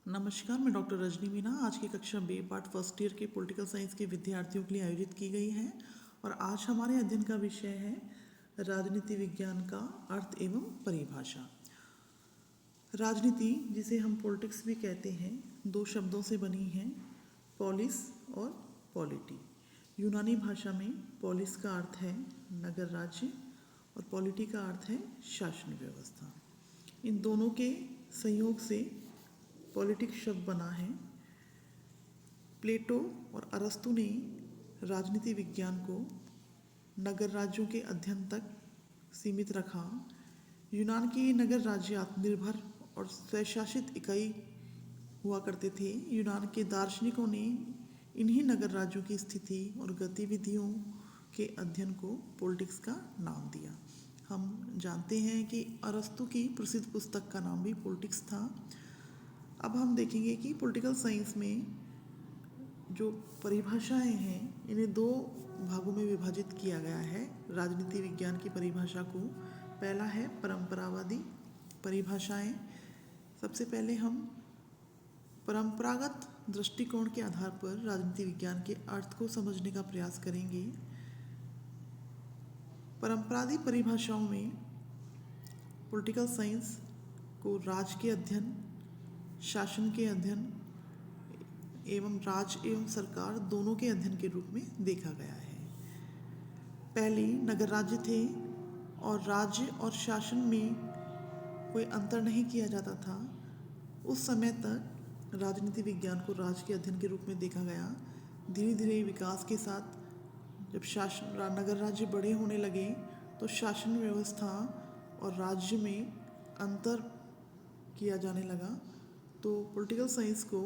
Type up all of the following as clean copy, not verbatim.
नमस्कार, मैं डॉक्टर रजनी मीना आज की कक्षा बी पार्ट फर्स्ट ईयर के पॉलिटिकल साइंस के विद्यार्थियों के लिए आयोजित की गई है और आज हमारे अध्ययन का विषय है राजनीति विज्ञान का अर्थ एवं परिभाषा। राजनीति, जिसे हम पॉलिटिक्स भी कहते हैं, दो शब्दों से बनी है, पॉलिस और पॉलिटी। यूनानी भाषा में पॉलिस का अर्थ है नगर राज्य और पॉलिटी का अर्थ है शासन व्यवस्था। इन दोनों के संयोग से पॉलिटिक्स शब्द बना है। प्लेटो और अरस्तु ने राजनीति विज्ञान को नगर राज्यों के अध्ययन तक सीमित रखा। यूनान के नगर राज्य आत्मनिर्भर और स्वशासित इकाई हुआ करते थे। यूनान के दार्शनिकों ने इन्हीं नगर राज्यों की स्थिति और गतिविधियों के अध्ययन को पॉलिटिक्स का नाम दिया। हम जानते हैं कि अरस्तु की प्रसिद्ध पुस्तक का नाम भी पॉलिटिक्स था। अब हम देखेंगे कि पॉलिटिकल साइंस में जो परिभाषाएं हैं, इन्हें दो भागों में विभाजित किया गया है राजनीति विज्ञान की परिभाषा को। पहला है परंपरावादी परिभाषाएं। सबसे पहले हम परंपरागत दृष्टिकोण के आधार पर राजनीति विज्ञान के अर्थ को समझने का प्रयास करेंगे। परंपरावादी परिभाषाओं में पॉलिटिकल साइंस को राज के अध्ययन, शासन के अध्ययन एवं राज एवं सरकार दोनों के अध्ययन के रूप में देखा गया है। पहले नगर राज्य थे और राज्य और शासन में कोई अंतर नहीं किया जाता था। उस समय तक राजनीति विज्ञान को राज के अध्ययन के रूप में देखा गया। धीरे धीरे विकास के साथ जब नगर राज्य बड़े होने लगे तो शासन व्यवस्था और राज्य में अंतर किया जाने लगा, तो पॉलिटिकल साइंस को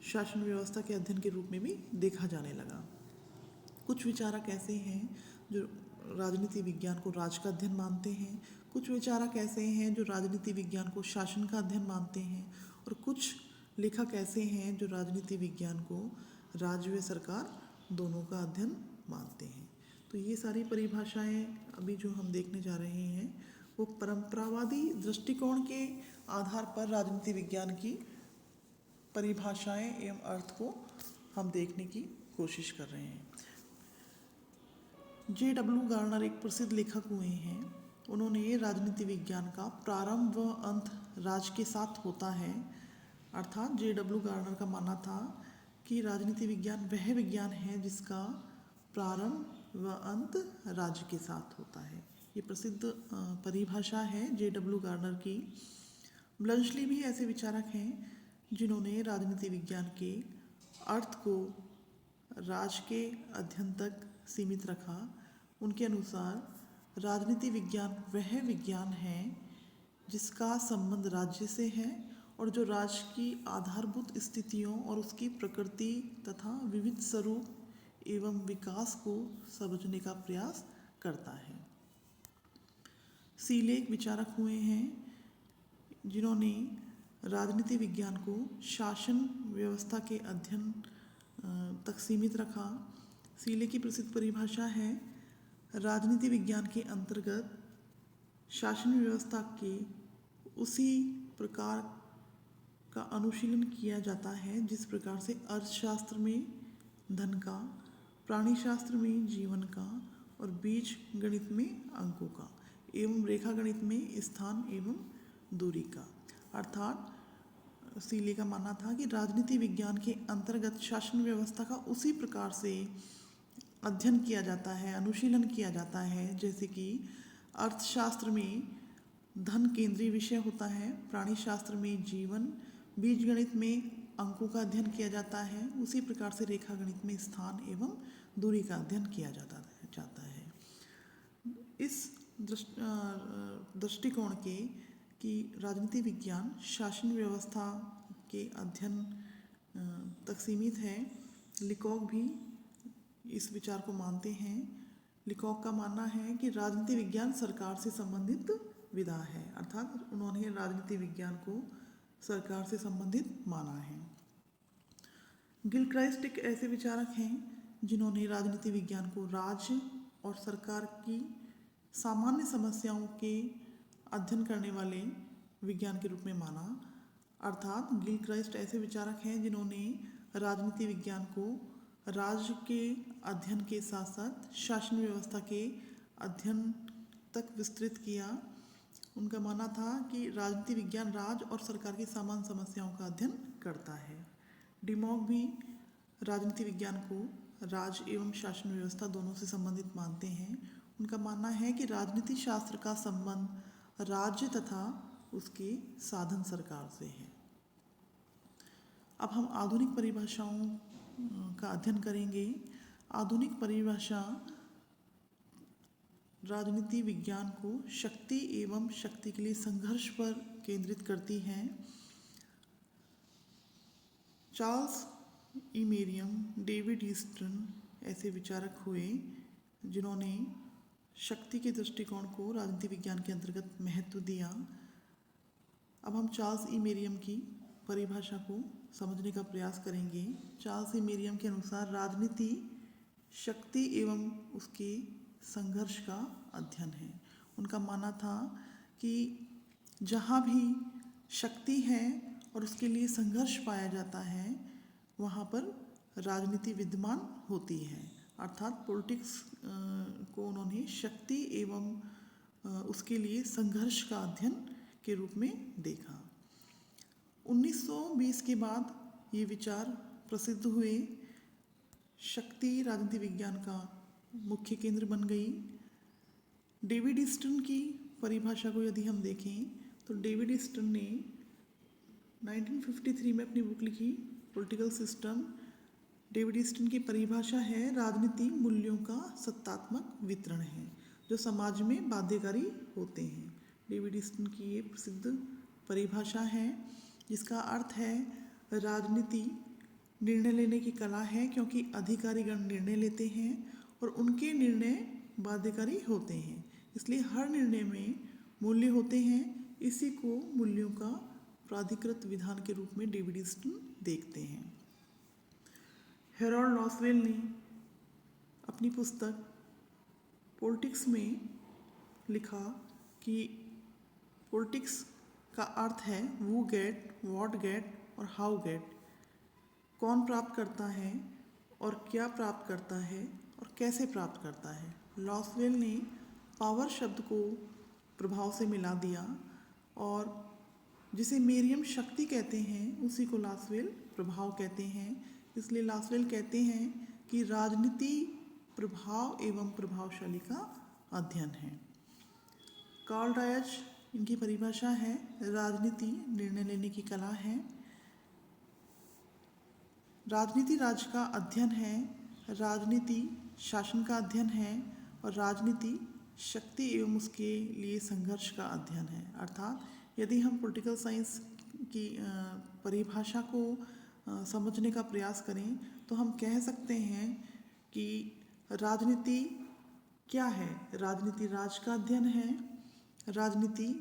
शासन व्यवस्था के अध्ययन के रूप में भी देखा जाने लगा। कुछ विचारक ऐसे हैं जो राजनीति विज्ञान को राज का अध्ययन मानते हैं, कुछ विचारक ऐसे हैं जो राजनीति विज्ञान को शासन का अध्ययन मानते हैं, और कुछ लेखक ऐसे हैं जो राजनीति विज्ञान को राज्य व सरकार दोनों का अध्ययन मानते हैं। तो ये सारी परिभाषाएं अभी जो हम देखने जा रहे हैं वो परंपरावादी दृष्टिकोण के आधार पर राजनीति विज्ञान की परिभाषाएं एवं अर्थ को हम देखने की कोशिश कर रहे हैं। J.W. गार्नर एक प्रसिद्ध लेखक हुए हैं। उन्होंने राजनीति विज्ञान का प्रारंभ व अंत राज के साथ होता है, अर्थात J.W. गार्नर का मानना था कि राजनीति विज्ञान वह विज्ञान है जिसका प्रारंभ व अंत राज्य के साथ होता है। ये प्रसिद्ध परिभाषा है J.W. गार्नर की। ब्लंशली भी ऐसे विचारक हैं जिन्होंने राजनीति विज्ञान के अर्थ को राज के अध्ययन तक सीमित रखा। उनके अनुसार राजनीति विज्ञान वह विज्ञान है जिसका संबंध राज्य से है और जो राज्य की आधारभूत स्थितियों और उसकी प्रकृति तथा विविध स्वरूप एवं विकास को समझने का प्रयास करता है। सीले एक विचारक हुए हैं जिन्होंने राजनीति विज्ञान को शासन व्यवस्था के अध्ययन तक सीमित रखा। सीले की प्रसिद्ध परिभाषा है, राजनीति विज्ञान के अंतर्गत शासन व्यवस्था के उसी प्रकार का अनुशीलन किया जाता है जिस प्रकार से अर्थशास्त्र में धन का, प्राणी शास्त्र में जीवन का और बीज गणित में अंकों का एवं रेखा गणित में स्थान एवं दूरी का। अर्थात सीले का मानना था कि राजनीति विज्ञान के अंतर्गत शासन व्यवस्था का उसी प्रकार से अध्ययन किया जाता है, अनुशीलन किया जाता है, जैसे कि अर्थशास्त्र में धन केंद्रीय विषय होता है, प्राणी शास्त्र में जीवन, बीज गणित में अंकों का अध्ययन किया जाता है, उसी प्रकार से रेखा गणित में स्थान एवं दूरी का अध्ययन किया जाता है। इस दृष्टिकोण के कि राजनीति विज्ञान शासन व्यवस्था के अध्ययन तक सीमित है, लिकॉक भी इस विचार को मानते हैं। लिकॉक का मानना है कि राजनीति विज्ञान सरकार से संबंधित विधा है, अर्थात उन्होंने राजनीति विज्ञान को सरकार से संबंधित माना है। गिलक्राइस्ट एक ऐसे विचारक हैं जिन्होंने राजनीति विज्ञान को राज्य और सरकार की सामान्य समस्याओं के अध्ययन करने वाले विज्ञान के रूप में माना। अर्थात गिलक्राइस्ट ऐसे विचारक हैं जिन्होंने राजनीति विज्ञान को राज्य के अध्ययन के साथ साथ शासन व्यवस्था के अध्ययन तक विस्तृत किया। उनका मानना था कि राजनीति विज्ञान राज्य और सरकार की सामान्य समस्याओं का अध्ययन करता है। डिमॉग भी राजनीति विज्ञान को राज्य एवं शासन व्यवस्था दोनों से संबंधित मानते हैं। उनका मानना है कि राजनीति शास्त्र का संबंध राज्य तथा उसके साधन सरकार से है। अब हम आधुनिक परिभाषाओं का अध्ययन करेंगे। आधुनिक परिभाषा राजनीति विज्ञान को शक्ति एवं शक्ति के लिए संघर्ष पर केंद्रित करती हैं। चार्ल्स ई मेरियम, डेविड ईस्टन ऐसे विचारक हुए जिन्होंने शक्ति के दृष्टिकोण को राजनीति विज्ञान के अंतर्गत महत्व दिया। अब हम चार्ल्स ई मेरियम की परिभाषा को समझने का प्रयास करेंगे। चार्ल्स ई मेरियम के अनुसार राजनीति शक्ति एवं उसके संघर्ष का अध्ययन है। उनका मानना था कि जहाँ भी शक्ति है और उसके लिए संघर्ष पाया जाता है वहाँ पर राजनीति विद्यमान होती है। अर्थात पॉलिटिक्स को उन्होंने शक्ति एवं उसके लिए संघर्ष का अध्ययन के रूप में देखा। 1920 के बाद ये विचार प्रसिद्ध हुए। शक्ति राजनीति विज्ञान का मुख्य केंद्र बन गई। डेविड ईस्टन की परिभाषा को यदि हम देखें तो डेविड ईस्टन ने 1953 में अपनी बुक लिखी पॉलिटिकल सिस्टम। डेविड ईस्टन की परिभाषा है राजनीति मूल्यों का सत्तात्मक वितरण है जो समाज में बाध्यकारी होते हैं। डेविड ईस्टन की ये प्रसिद्ध परिभाषा है जिसका अर्थ है राजनीति निर्णय लेने की कला है क्योंकि अधिकारीगण निर्णय लेते हैं और उनके निर्णय बाध्यकारी होते हैं, इसलिए हर निर्णय में मूल्य होते हैं। इसी को मूल्यों का प्राधिकृत विधान के रूप में डेविड ईस्टन देखते हैं। हेरोल्ड लॉसवेल ने अपनी पुस्तक पॉलिटिक्स में लिखा कि पॉलिटिक्स का अर्थ है who get, what get और how get। कौन प्राप्त करता है और क्या प्राप्त करता है और कैसे प्राप्त करता है। लॉसवेल ने पावर शब्द को प्रभाव से मिला दिया और जिसे मेरियम शक्ति कहते हैं उसी को लॉसवेल प्रभाव कहते हैं। इसलिए लॉसवेल कहते हैं कि राजनीति प्रभाव एवं प्रभावशाली का अध्ययन है। कार्ल डायच इनकी परिभाषा है राजनीति निर्णय लेने की कला है। राजनीति राज्य का अध्ययन है, राजनीति शासन का अध्ययन है और राजनीति शक्ति एवं उसके लिए संघर्ष का अध्ययन है। अर्थात यदि हम पॉलिटिकल साइंस की परिभाषा को समझने का प्रयास करें तो हम कह सकते हैं कि राजनीति क्या है। राजनीति राज्य का अध्ययन है, राजनीति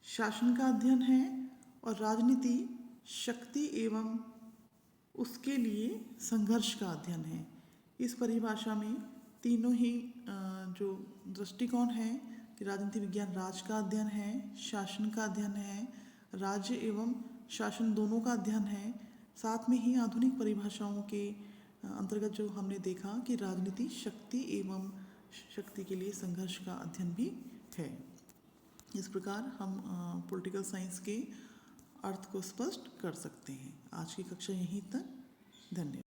शासन का अध्ययन है और राजनीति शक्ति एवं उसके लिए संघर्ष का अध्ययन है। इस परिभाषा में तीनों ही जो दृष्टिकोण है कि राजनीति विज्ञान राज्य का अध्ययन है, शासन का अध्ययन है, राज्य एवं शासन दोनों का अध्ययन है। साथ में ही आधुनिक परिभाषाओं के अंतर्गत जो हमने देखा कि राजनीति शक्ति एवं शक्ति के लिए संघर्ष का अध्ययन भी है। इस प्रकार हम पॉलिटिकल साइंस के अर्थ को स्पष्ट कर सकते हैं। आज की कक्षा यहीं तक। धन्यवाद।